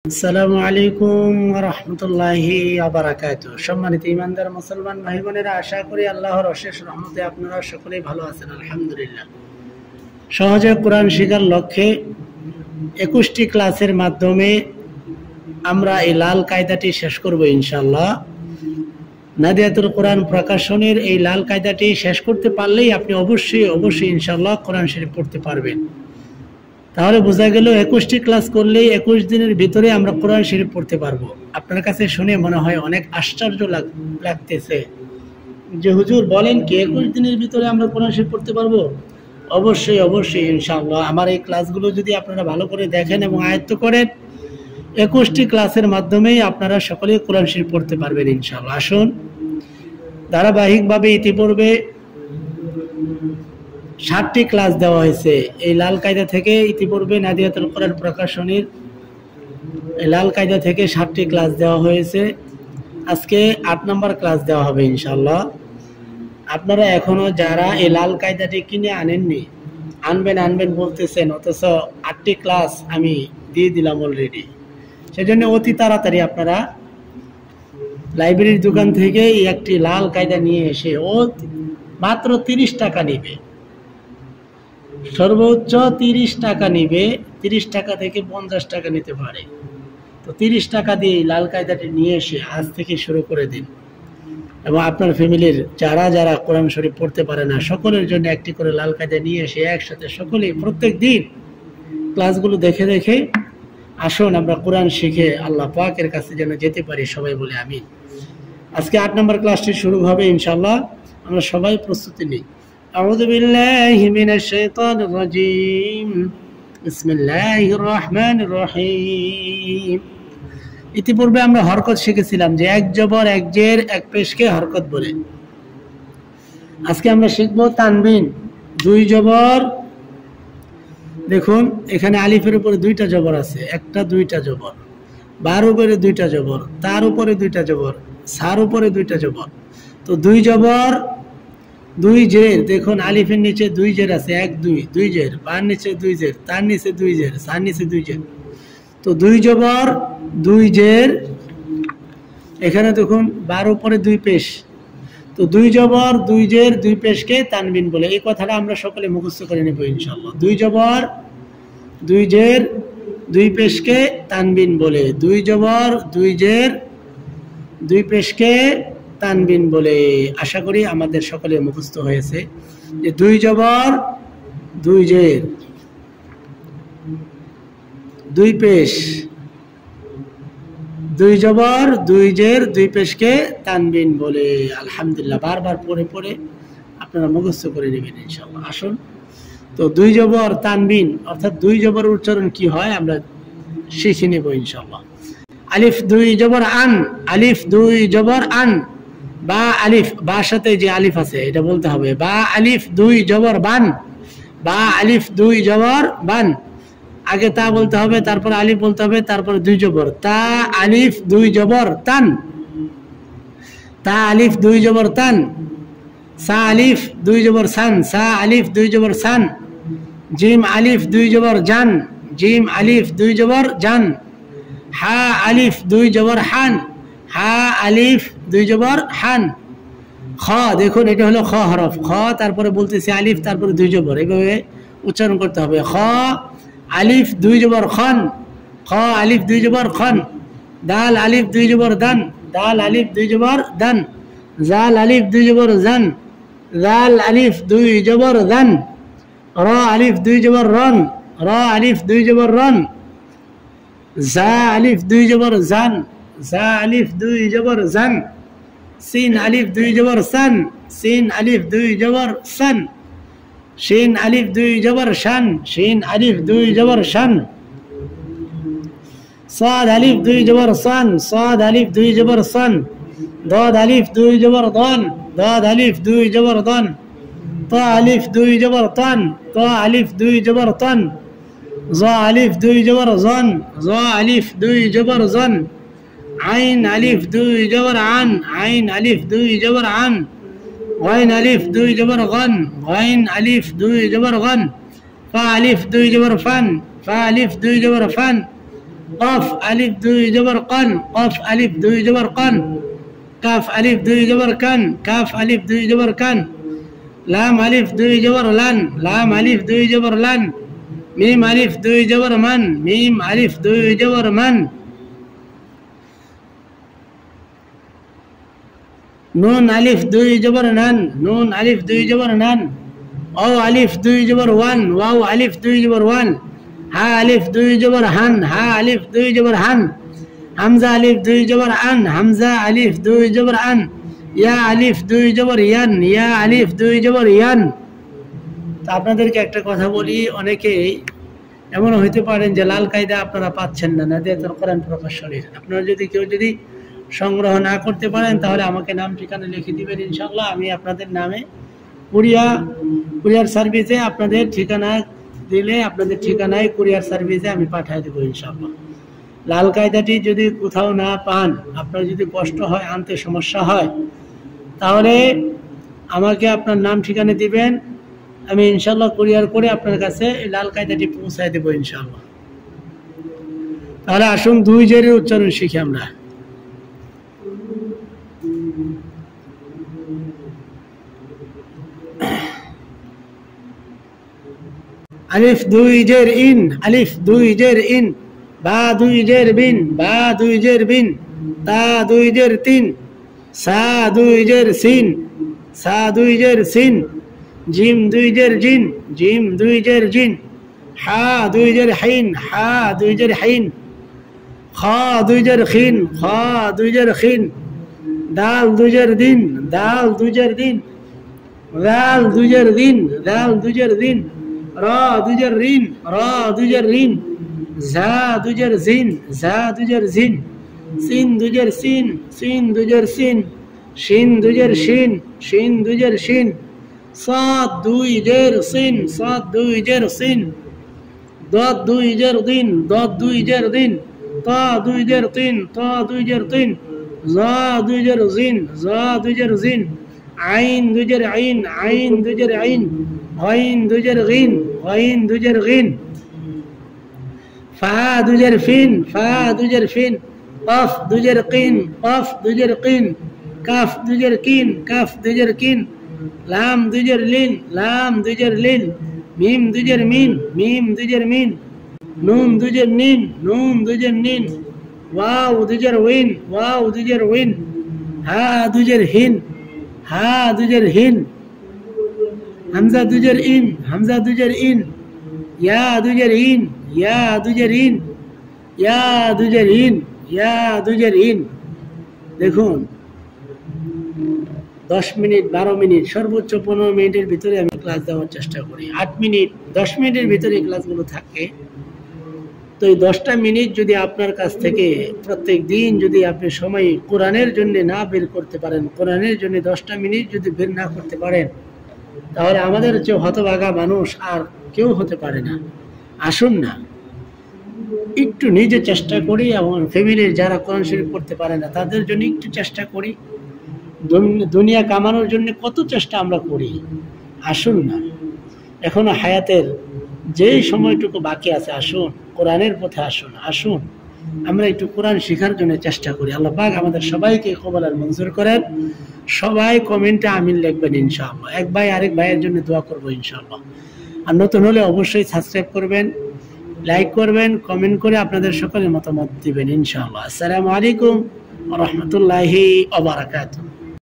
আসসালামু আলাইকুম ওয়া রাহমাতুল্লাহি ওয়া বারাকাতুহু। সম্মানিত ঈমানদার মুসলমান ভাই বোনেরা, আশা করি আল্লাহর অশেষ রহমতে আপনারা সকলেই ভালো আছেন। আলহামদুলিল্লাহ। সহজে কোরআন শেখার লক্ষ্যে 21টি ক্লাসের মাধ্যমে আমরা এই লাল কায়দাটি শেষ করব ইনশাআল্লাহ। নাদিয়াতুল কোরআন প্রকাশনের এই লাল কায়দাটি শেষ করতে পারলেই আপনি অবশ্যই ইনশাআল্লাহ কোরআন শরীফ পড়তে পারবেন। তাহলে বোঝা গেল 21টি ক্লাস করলেই 21 দিনের ভিতরে আমরা কোরআন শরীফ পড়তে পারবো। আপনার কাছে শুনে মনে হয় অনেক আশ্চর্য লাগতেছে যে হুজুর বলেন কি 21 দিনের ভিতরে আমরা কোরআন শরীফ পড়তে পারবো? অবশ্যই ইনশাআল্লাহ। আমার এই ক্লাসগুলো যদি আপনারা ভালো করে দেখেন এবং আয়ত্ত করেন, 21টি ক্লাসের মাধ্যমেই আপনারা সকলেই কোরআন শরীফ পড়তে পারবেন ইনশাআল্লাহ। আসুন, ধারাবাহিকভাবে ইতিপূর্বে 60টি ক্লাস দেওয়া হয়েছে এই লাল কায়দা থেকে। ইতিপূর্বে নাদিয়াতুল কোরআন প্রকাশনীর লাল কায়দা থেকে 60টি ক্লাস দেওয়া হয়েছে। আজকে 8 নম্বর ক্লাস দেওয়া হবে ইনশাআল্লাহ। আপনারা এখনো যারা এই লাল কায়দাটি কিনে আনেননি, আনবেন বলতেছেন, অথচ 8টি ক্লাস আমি দিয়ে দিলাম অলরেডি। সেজন্য অতি তাড়াতাড়ি আপনারা লাইব্রেরির দোকান থেকে এই একটি লাল কায়দা নিয়ে এসে মাত্র 30 টাকা নিবে, সর্বোচ্চ 30 টাকা নিবে। 30 টাকা থেকে 50 টাকা নিতে পারে। তো 30 টাকা দিয়ে লাল কায়দাটি নিয়ে এসে আজ থেকে শুরু করে দিন এবং আপনার ফ্যামিলির যারা কোরআন শরীফ পড়তে পারে না সকলের জন্য একটি করে লাল কায়দা নিয়ে এসে একসাথে সকলেই প্রত্যেক দিন ক্লাসগুলো দেখে আসুন আমরা কোরআন শিখে আল্লাহ পাকের কাছে যেন যেতে পারি। সবাই বলে আমিন। আজকে 8 নম্বর ক্লাসটি শুরু হবে ইনশাআল্লাহ। আমরা সবাই প্রস্তুতি নিই। أعوذ بالله من الشيطان الرجيم بسم الله الرحمن الرحيم। ইতিপূর্বে আমরা হরকত শিখেছিলাম যে এক জবর এক জের এক পেশকে হরকত বলে। আজকে আমরা শিখব তানবিন। 2 জবর, দেখুন এখানে আলিফের উপরে 2টা জবর আছে, একটা 2টা জবর, বার উপরে 2টা জবর, তার উপরে 2টা জবর, সার উপরে 2টা জবর। তো 2 জবর 2 জের, দেখুন আলিফের নিচে 2 জের আছে, 1 2 জের, বার নিচে 2 জের, তার নিচে 2 জের, সার নিচে 2 জের। তো 2 জবর 2 জের, এখানে দেখুন বার উপরে 2 পেশ। তো 2 জবর 2 জের 2 পেশকে তানবিন বলে। এই কথাটা আমরা সকলে মুখস্থ করে নেব ইনশাআল্লাহ। 2 জবর 2 জের 2 পেশকে তানবিন বলে। 2 জবর 2 জের 2 পেশকে তানবিন বলে। আশা করি আমাদের সকলে মুখস্থ হয়েছে যে 2 জবর 2 জের 2 পেশ, 2 জবর 2 জের 2 পেশকে তানবিন বলে। আলহামদুলিল্লাহ। বারবার পড়ে আপনারা মুখস্থ করে নেবেন ইনশাআল্লাহ। আসুন, তো 2 জবর তানবিন অর্থাৎ 2 জবর উচ্চারণ কি হয় আমরা শিখে নেব ইনশাআল্লাহ। আলিফ 2 জবর আন, আলিফ 2 জবর আন। বা আলিফ, বা সাথে যে আলিফ আছে এটা বলতে হবে। বা আলিফ 2 জবর বান, বা আলিফ 2 জবর বান। আগে তা বলতে হবে, তারপর আলিফ বলতে হবে, তারপর 2 জবর। তা আলিফ 2 জবর তান, তা আলিফ 2 জবর তান। সা আলিফ 2 জবর সান, সা আলিফ 2 জবর সান। জিম আলিফ 2 জবর জান, জিম আলিফ 2 জবর জান। হা আলিফ 2 জবর হান, হা আলিফ 2 জবর হান। খ, দেখুন এটা হলো খ হরফ। খ তারপরে বলতেছি আলিফ তারপরে 2 জবর, এইভাবে উচ্চারণ করতে হবে। খ আলিফ 2 জবর খন, খ আলিফ 2 জবর খন। দাল আলিফ 2 জবর দান, দাল আলিফ 2 জবর দান। জাল আলিফ 2 জবর জান, জাল আলিফ 2 জবর দান। র আলিফ 2 জবর রন, র আলিফ 2 জবর রন। জা আলিফ 2 জবর জান, জা আলিফ 2 জবর জান। সিন আলিফ 2 জবর সান, সিন আলিফ 2 জবর সান। শিন আলিফ 2 জবর শান, শিন আলিফ 2 জবর শান। সাদ আলিফ 2 জবর সান, সাদ আলিফ 2 জবর সান। দাদ আলিফ 2 জবর দান, দাদ আলিফ 2 জবর দান। তা আলিফ 2 জবর তান, তা আলিফ 2 জবর তান। জা আলিফ 2 জবর জান, জা আলিফ 2 জবর জান। আইন আলিফ 2 জবর আন, আইন আলিফ 2 জবর আন। غين ألف 2 جبر غن، غين ألف 2 جبر غن. فا ألف 2 جبر فن، فا ألف 2 جبر فن. কফ আলিফ দুই জবর কন, কফ আলিফ দুই জবর কন। কাফ আলিফ দুই জবর কান, কাফ আলিফ দুই জবর কান। লাম আলিফ দুই জবর লান, লাম আলিফ দুই জবর লান। মিম আলিফ দুই জবর মান, মিম আলিফ দুই জবর মান। নুন আলিফ দুই জবর নান, নুন আলিফ দুই জবর নান। ওয়াও আলিফ দুই জবর ওয়ান, ওয়াও আলিফ দুই জবর ওয়ান। হা আলিফ দুই জবর হান, হা আলিফ দুই জবর হান। হামজা আলিফ দুই জবর আন, হামজা আলিফ দুই জবর আন। ইয়া আলিফ দুই জবর ইয়ান, ইয়া আলিফ দুই জবর ইয়ান। তা আপনাদেরকে একটা কথা বলি, অনেকেই এমন হইতে পারেন যে লাল কায়দা আপনারা পাচ্ছেন না, নাদিয়াতুল কোরআন প্রকাশনীর। আপনারা যদি কেউ সংগ্রহ না করতে পারেন তাহলে আমাকে নাম ঠিকানা লিখে দিবেন, ইনশাআল্লাহ আমি আপনাদের নামে কুরিয়ার সার্ভিসে আপনাদের ঠিকানা দিলে আপনাদের ঠিকানায় কুরিয়ার সার্ভিসে আমি পাঠিয়ে দেবো ইনশাআল্লাহ। লাল কায়দাটি যদি কোথাও না পান, আপনার যদি কষ্ট হয়, আনতে সমস্যা হয়, তাহলে আমাকে আপনার নাম ঠিকানা দিবেন, আমি ইনশাআল্লাহ কুরিয়ার করে আপনার কাছে এই লাল কায়দাটি পৌঁছায় দেবো ইনশাআল্লাহ। তাহলে আসুন দুই জেরের উচ্চারণ শিখি আমরা। আলিফ দুই জের ইন, আলিফ দুই জের ইন। বা দুই জের বিন, বা দুই জের বিন। তা দুই জের তিন। সা দুই জের সিন, সা দুই জের সিন। জিম দুই জের জিন, জিম দুই জের জিন। হা দুই জের হাইন, হা দুই জের হাইন। খা দুই জের খিন, খা দুই জের খিন। দাল দুই জের দিন, দাল দুই জের দিন। দাল দুই জের দিন, দাল দুই জের দিন। রা দুই জের রিন, রা দুই জের রিন। ঝা দুই জের জিন, ঝা দুই জের জিন। সিন দুই জের সিন, সিন দুই জের সিন। শিন দুই জের শিন, শিন দুই জের শিন। সাদ দুই জের সিন, সাদ দুই জের সিন। দাদ দুই জের দিন, দাদ দুই জের দিন। তা দুই জের তিন, তা দুই জের তিন। জা দুই জের জিন, জা দুই জের জিন। আইন দুই জের আইন, আইন দুই জের আইন। غين দুই জের গিন, غين দুই জের গিন। ফা দুই জের ফিন, ফা দুই জের ফিন। قاف দুই জের কিন, قاف দুই জের কিন। কাফ দুই জের কিন, কাফ দুই জের কিন। লাম দুই জের লিন, লাম দুই জের লিন। মিম দুই জের মিন, মিম দুই জের মিন। নুন দুই জের নিন, নুন দুই জের নিন। ওয়াও দুই জের উইন, ওয়াও দুই জের উইন। হা দুই জের হিন, হা দুই জের হিন। হামজা দুই জের ইন, হামজা দুই জের ইন। ইয়া দুই জের ইন, ইয়া দুই জের ইন। ইয়া দুই জের ইন, ইয়া দুই জের ইন। দেখুন 10 মিনিট 12 মিনিট সর্বোচ্চ 15 মিনিটের ভিতরে আমি ক্লাস দেওয়ার চেষ্টা করি। 8 মিনিট 10 মিনিটের ভিতরে ক্লাসগুলো থাকে। তো এই 10টা মিনিট যদি আপনার কাছ থেকে প্রত্যেক দিন যদি আপনি সময় কোরআনের জন্য না বের করতে পারেন, কোরআনের জন্য 10টা মিনিট যদি বের না করতে পারেন, তাহলে আমাদের চেয়ে হতভাগা মানুষ আর কেউ হতে পারে না। আসুন না একটু নিজে চেষ্টা করি, এবং ফ্যামিলির যারা কোরআন শরীফ পড়তে পারে না তাদের জন্য একটু চেষ্টা করি। দুনিয়া কামানোর জন্য কত চেষ্টা আমরা করি। আসুন না, এখনো হায়াতের যেই সময়টুকু বাকি আছে, আসুন কোরআনের পথে আসুন। আসুন আমরা একটু কোরআন শেখার জন্য চেষ্টা করি। আল্লাহ পাক আমাদের সবাইকে কবুল আর মঞ্জুর করেন। সবাই কমেন্টে আমিন লিখবেন ইনশাআল্লাহ। এক ভাই আরেক ভাইয়ের জন্য দোয়া করবো ইনশাআল্লাহ। আর নতুন হলে অবশ্যই সাবস্ক্রাইব করবেন, লাইক করবেন, কমেন্ট করে আপনাদের সকলের মতামত দিবেন ইনশাআল্লাহ। আসসালামু আলাইকুম ওয়া রাহমাতুল্লাহি ওয়া বারাকাতুহু।